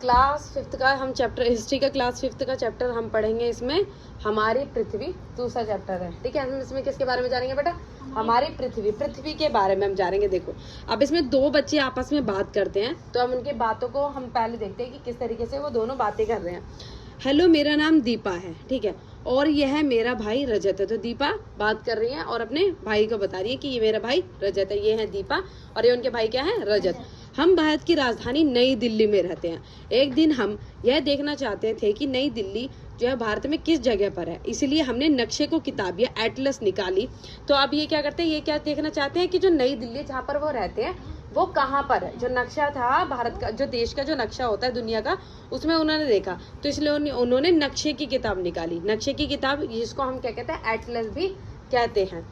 Class 5th का हम chapter history का क्लास 5th का चैप्टर हम पढ़ेंगे। इसमें हमारी पृथ्वी दूसरा चैप्टर है, ठीक है। हम इसमें किसके बारे में जानेंगे बेटा? हमारी पृथ्वी के बारे में हम जानेंगे। देखो अब इसमें दो बच्चे आपस में बात करते हैं, तो हम उनकी बातों को हम पहले देखते हैं कि किस तरीके से वो दोनों बातें कर रहे हैं। हेलो, मेरा नाम दीपा है, ठीक है, और यह है मेरा भाई रजत है। तो दीपा बात कर रही है और अपने भाई को बता रही है कि ये मेरा भाई रजत है, ये है दीपा और ये उनके भाई क्या है? रजत। हम भारत की राजधानी नई दिल्ली में रहते हैं। एक दिन हम यह देखना चाहते थे कि नई दिल्ली जो है भारत में किस जगह पर है, इसलिए हमने नक्शे को किताब या एटलस निकाली। तो अब ये क्या करते हैं, ये क्या देखना चाहते हैं कि जो नई दिल्ली जहाँ पर वो रहते हैं वो कहाँ पर है। जो नक्शा था भारत का, जो देश का जो नक्शा होता है दुनिया का, उसमें उन्होंने देखा, तो इसलिए उन्होंने नक्शे की किताब निकाली। नक्शे की किताब जिसको हम क्या कहते हैं? एटलस भी कहते हैं।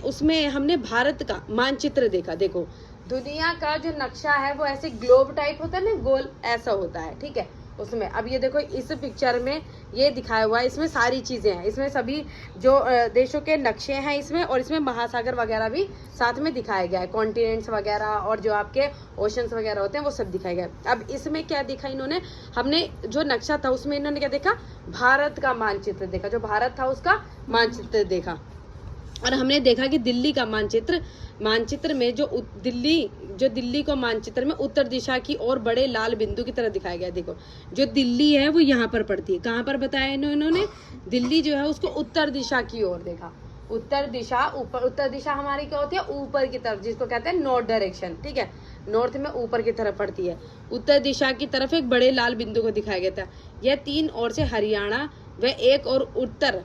उसमें हमने भारत का मानचित्र देखा। देखो दुनिया का जो नक्शा है वो ऐसे ग्लोब टाइप होता है ना, गोल ऐसा होता है, ठीक है। उसमें अब ये देखो इस पिक्चर में ये दिखाया हुआ है, इसमें सारी चीजें हैं, इसमें सभी जो देशों के नक्शे हैं इसमें, और इसमें महासागर वगैरह भी साथ में दिखाया गया है, कॉन्टिनेंट्स वगैरह और जो आपके ओशंस वगैरह होते हैं वो सब दिखाया गया है। अब इसमें क्या देखा इन्होंने, हमने जो नक्शा था उसमें इन्होंने क्या देखा? भारत का मानचित्र देखा, जो भारत था उसका मानचित्र देखा। और हमने देखा कि दिल्ली का मानचित्र में जो दिल्ली को मानचित्र में उत्तर दिशा की ओर बड़े लाल बिंदु की तरह दिखाया गया है। देखो जो दिल्ली है वो यहाँ पर पड़ती है, कहाँ पर बताया इन्होंने? दिल्ली जो है उसको उत्तर दिशा की ओर देखा। उत्तर दिशा हमारी क्या होती है? ऊपर की तरफ, जिसको कहते हैं नॉर्थ डायरेक्शन, ठीक है। नॉर्थ में ऊपर की तरफ पड़ती है। उत्तर दिशा की तरफ एक बड़े लाल बिंदु को दिखाया गया था। यह 3 ओर से हरियाणा व एक और उत्तर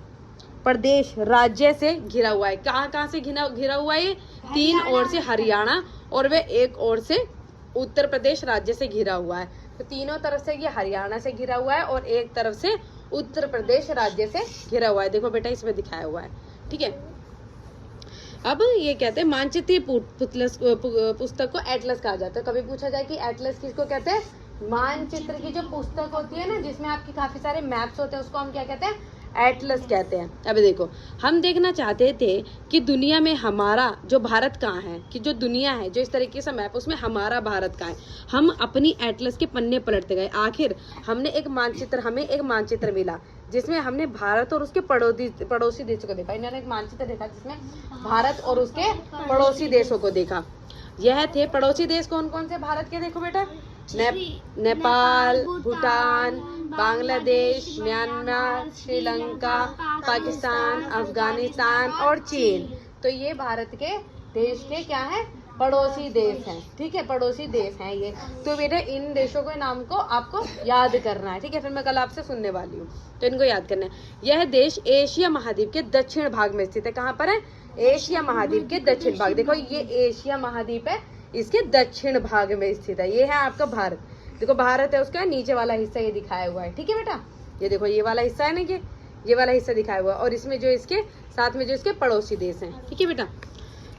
प्रदेश राज्य से घिरा हुआ है। कहाँ से घिरा हुआ है? 3 ओर से हरियाणा और वे एक ओर से उत्तर प्रदेश राज्य से घिरा हुआ है। तो तीनों तरफ से ये हरियाणा से घिरा हुआ है और एक तरफ से उत्तर प्रदेश राज्य से घिरा हुआ है। देखो बेटा इसमें दिखाया हुआ है, ठीक है। अब ये कहते हैं मानचित्र पुस्तक को एटलस कहा जाता है। कभी पूछा जाए कि एटलस किसको कहते हैं? मानचित्र की जो पुस्तक होती है ना, जिसमें आपकी काफी सारे मैप्स होते हैं, उसको हम क्या कहते हैं? एटलस कहते हैं। अब देखो हम देखना चाहते थे कि दुनिया में हमारा जो भारत कहाँ है, कि जो दुनिया है जो इस तरीके से मैप, उसमें हमारा भारत कहाँ है। हम अपनी एटलस के पन्ने पलटते गए, आखिर हमें एक मानचित्र मिला जिसमें हमने भारत और उसके पड़ोसी देशों को देखा। इन्होंने एक मानचित्र देखा जिसमें भारत और उसके पड़ोसी देशों को देखा। यह थे पड़ोसी देश कौन कौन से भारत के? देखो बेटा नेपाल, भूटान, बांग्लादेश, म्यांमार, श्रीलंका, पाकिस्तान, अफगानिस्तान और चीन। तो ये भारत के देश के क्या है? पड़ोसी देश हैं, ठीक है, पड़ोसी देश हैं ये। तो बेटा इन देशों के नाम को आपको याद करना है, ठीक है। फिर मैं कल आपसे सुनने वाली हूँ, तो इनको याद करना है। यह देश एशिया महाद्वीप के दक्षिण भाग में स्थित है। कहाँ पर है? एशिया महाद्वीप के दक्षिण भाग। देखो ये एशिया महाद्वीप है, इसके दक्षिण भाग में स्थित है। ये है आपका भारत। देखो भारत है, उसका नीचे वाला हिस्सा ये दिखाया हुआ है, ठीक है बेटा। ये देखो ये वाला हिस्सा है ना, ये वाला हिस्सा दिखाया हुआ है, और इसमें जो इसके साथ में जो इसके पड़ोसी देश हैं, ठीक है बेटा।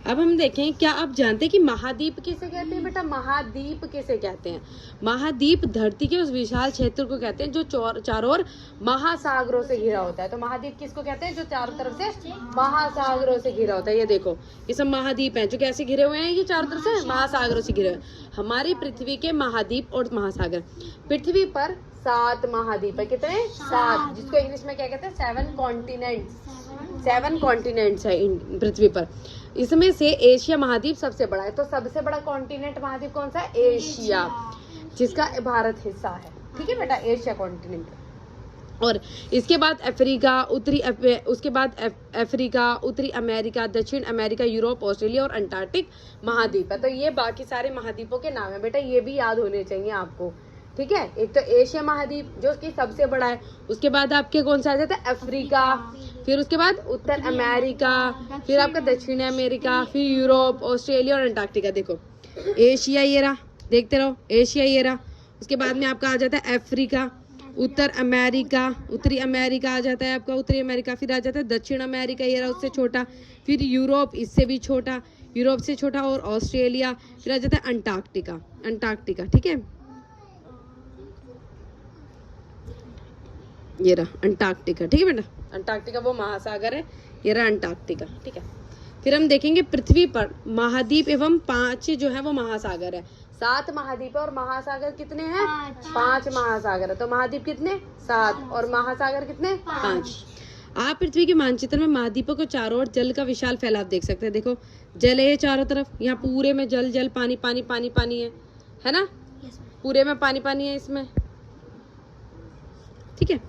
अब हम देखें, क्या आप जानते हैं कि महाद्वीप किसे कहते हैं बेटा? महाद्वीप किसे कहते हैं? महाद्वीप धरती के उस विशाल क्षेत्र को कहते हैं जो चारों ओर महासागरों से घिरा होता है। तो महाद्वीप किसको कहते हैं? जो चारों तरफ से महासागरों से घिरा होता है। ये देखो ये सब महाद्वीप हैं जो कैसे घिरे हुए हैं? ये चारों तरफ से महासागरों से घिरे हुए हैं। हमारी पृथ्वी के महाद्वीप और महासागर, पृथ्वी पर 7 महाद्वीप है। कितने? 7, जिसको इंग्लिश में क्या कहते हैं? 7 कॉन्टिनेंट्स है पृथ्वी पर। इसमें से एशिया महाद्वीप सबसे बड़ा है। तो सबसे बड़ा कॉन्टिनेंट महाद्वीप कौन सा है? एशिया, जिसका भारत हिस्सा है, ठीक है बेटा, एशिया कॉन्टिनेंट। और इसके बाद अफ्रीका, उत्तरी अमेरिका, दक्षिण अमेरिका, यूरोप, ऑस्ट्रेलिया और अंटार्कटिक महाद्वीप है। तो ये बाकी सारे महाद्वीपों के नाम है बेटा, ये भी याद होने चाहिए आपको, ठीक है। एक तो एशिया महाद्वीप जो उसकी सबसे बड़ा है, उसके बाद आपके कौन सा आ जाता है? अफ्रीका, फिर उसके बाद उत्तर अमेरिका, फिर आपका दक्षिण अमेरिका, फिर यूरोप, ऑस्ट्रेलिया और अंटार्कटिका। देखो एशिया ये रहा, देखते रहो, एशिया ये रहा। उसके बाद में आपका आ जाता है अफ्रीका, उत्तर अमेरिका, उत्तरी अमेरिका आ जाता है आपका, उत्तरी अमेरिका, फिर आ जाता है दक्षिण अमेरिका, ये रहा उससे छोटा, फिर यूरोप, इससे भी छोटा, यूरोप से छोटा, और ऑस्ट्रेलिया, फिर आ जाता है अंटार्कटिका, ठीक है। ये रहा अंटार्कटिका, ठीक है बेटा, अंटार्कटिका वो महासागर है, ये रहा अंटार्कटिका, ठीक है। फिर हम देखेंगे पृथ्वी पर महाद्वीप एवं 5 जो है वो महासागर है। 7 महाद्वीप है और महासागर कितने हैं? 5 महासागर है। तो महाद्वीप कितने? 7 और महासागर कितने? 5। आप पृथ्वी के मानचित्र में महाद्वीपों को चारों ओर जल का विशाल फैलाव देख सकते हैं। देखो जल है चारों तरफ, यहाँ पूरे में जल जल पानी पानी पानी पानी है ना? पूरे में पानी पानी है इसमें, ठीक है।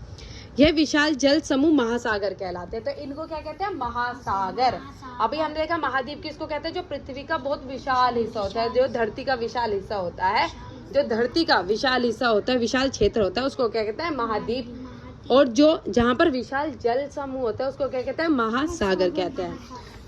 यह विशाल जल समूह महासागर कहलाते हैं। तो इनको क्या कहते हैं? महासागर। अभी हमने देखा महाद्वीप किसको कहते हैं? जो पृथ्वी का बहुत विशाल हिस्सा होता है, जो धरती का विशाल हिस्सा होता है, जो धरती का विशाल हिस्सा होता है, विशाल क्षेत्र होता है, उसको क्या कहते हैं? महाद्वीप। और जो जहाँ पर विशाल जल समूह होता है उसको क्या कहते हैं? महासागर कहते हैं।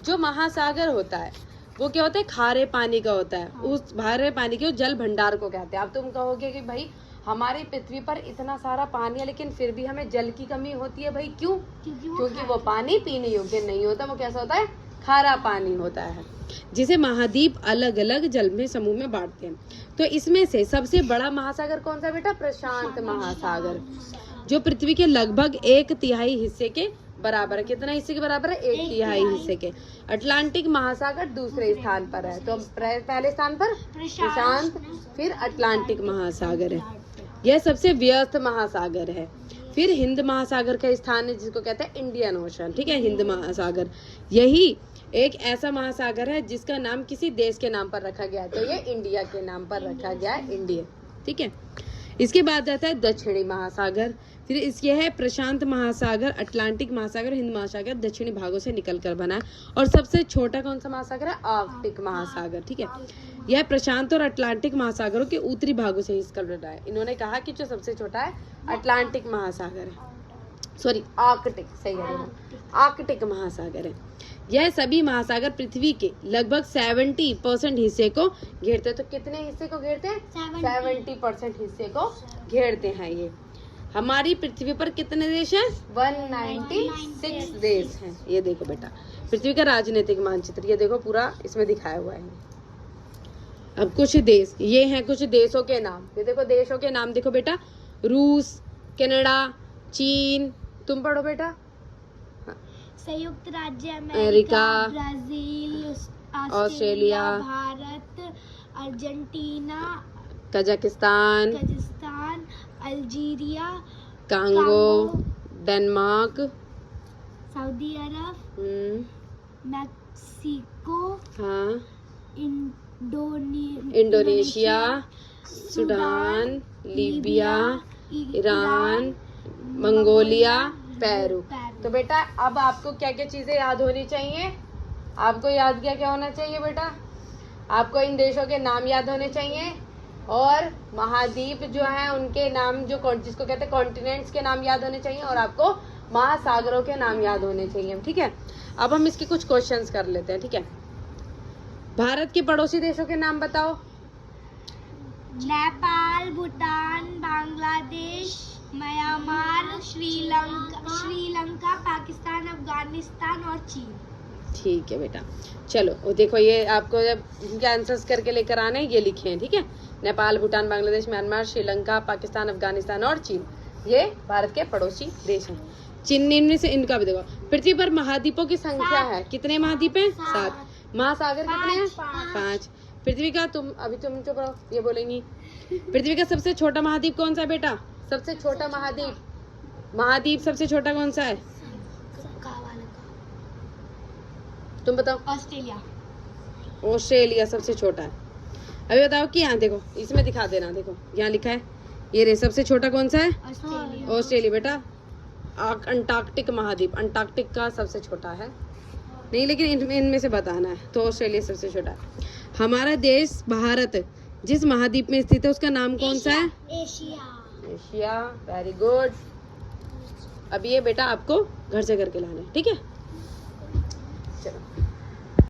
जो महासागर होता है वो क्या होता है? खारे पानी का होता है। उस खारे पानी के जल भंडार को कहते हैं। अब तुम कहोगे कि भाई हमारी पृथ्वी पर इतना सारा पानी है लेकिन फिर भी हमें जल की कमी होती है। भाई क्यों? क्योंकि वो पानी पीने योग्य नहीं होता। वो कैसा होता है? खारा पानी होता है, जिसे महाद्वीप अलग अलग जल में समूह में बांटते हैं। तो इसमें से सबसे बड़ा महासागर कौन सा बेटा? प्रशांत महासागर, जो पृथ्वी के लगभग 1/3 हिस्से के बराबर है। कितना हिस्से के बराबर है? 1/3 हिस्से के। अटलांटिक महासागर दूसरे स्थान पर है। तो पहले स्थान पर प्रशांत, फिर अटलांटिक महासागर है। यह सबसे व्यस्त महासागर है। फिर हिंद महासागर का स्थान है जिसको कहते हैं इंडियन ओशन, ठीक है। हिंद महासागर यही एक ऐसा महासागर है जिसका नाम किसी देश के नाम पर रखा गया है। तो ये इंडिया के नाम पर रखा गया है, इंडिया, ठीक है। इसके बाद आता है दक्षिणी महासागर। फिर इसके है प्रशांत महासागर, अटलांटिक महासागर, हिंद महासागर दक्षिणी भागों से निकलकर बना है। और सबसे छोटा कौन सा महासागर है? आर्कटिक महासागर, ठीक है। यह प्रशांत और अटलांटिक महासागरों के उत्तरी भागों से निकल रहा है। इन्होंने कहा कि जो सबसे छोटा है अटलांटिक महासागर है, सॉरी आर्कटिक, सही है, आर्कटिक महासागर है। यह सभी महासागर पृथ्वी के लगभग 70% हिस्से को घेरते हैं। तो कितने हिस्से को घेरते हैं? 70% हिस्से को घेरते हैं। ये हमारी पृथ्वी पर कितने देश हैं? 196 देश हैं। ये देखो बेटा पृथ्वी का राजनीतिक मानचित्र, ये देखो पूरा इसमें दिखाया हुआ है। अब कुछ देश, ये हैं कुछ देशों के नाम। ये देखो देशों के नाम देखो बेटा, रूस, कनाडा, चीन, तुम पढ़ो बेटा, संयुक्त राज्य America, Brazil, Australia, Bharat, Argentina, Kazakhstan, Algeria, Congo, Denmark, Saudi Arab, Mexico, हाँ, Indonesia, Sudan, Libya, Iran, Mongolia, Peru. तो बेटा अब आपको क्या क्या चीजें याद होनी चाहिए? आपको याद क्या क्या होना चाहिए बेटा? आपको इन देशों के नाम याद होने चाहिए और महाद्वीप जो है उनके नाम, जो जिसको कहते हैं कॉन्टिनेंट्स के नाम याद होने चाहिए और आपको महासागरों के नाम याद होने चाहिए, ठीक है। अब हम इसके कुछ क्वेश्चंस कर लेते हैं, ठीक है। भारत के पड़ोसी देशों के नाम बताओ। नेपाल, भूटान, बांग्लादेश, म्यांमार, श्रीलंका, पाकिस्तान, अफगानिस्तान और चीन। ठीक है बेटा, चलो वो देखो ये आपको जब इनके आंसर्स करके लेकर आने ये लिखे हैं, ठीक है। नेपाल, भूटान, बांग्लादेश, म्यांमार, श्रीलंका, पाकिस्तान, अफगानिस्तान और चीन, ये भारत के पड़ोसी देश हैं। चीन इनमें से इनका भी देखो। पृथ्वी पर महाद्वीपों की संख्या है, कितने महाद्वीप हैं? 7। महासागर कितने हैं? 5। पृथ्वी का तुम चुप रहो, ये बोलेंगी। पृथ्वी का सबसे छोटा महाद्वीप कौन सा है बेटा? सबसे छोटा महाद्वीप सबसे छोटा कौन सा है? तुम बताओ। ऑस्ट्रेलिया सबसे छोटा है। अभी बताओ कि यहाँ देखो, इसमें दिखा देना, देखो यहाँ लिखा है, ये रे सबसे छोटा कौन सा है? ऑस्ट्रेलिया बेटा। अंटार्कटिक महाद्वीप, अंटार्कटिक का सबसे छोटा है नहीं, लेकिन इनमें से बताना है। तो ऑस्ट्रेलिया सबसे छोटा है। हमारा देश भारत जिस महाद्वीप में स्थित है उसका नाम कौन सा है? एशिया। Very good. अब ये बेटा आपको घर से करके लाना है, ठीक है। चलो।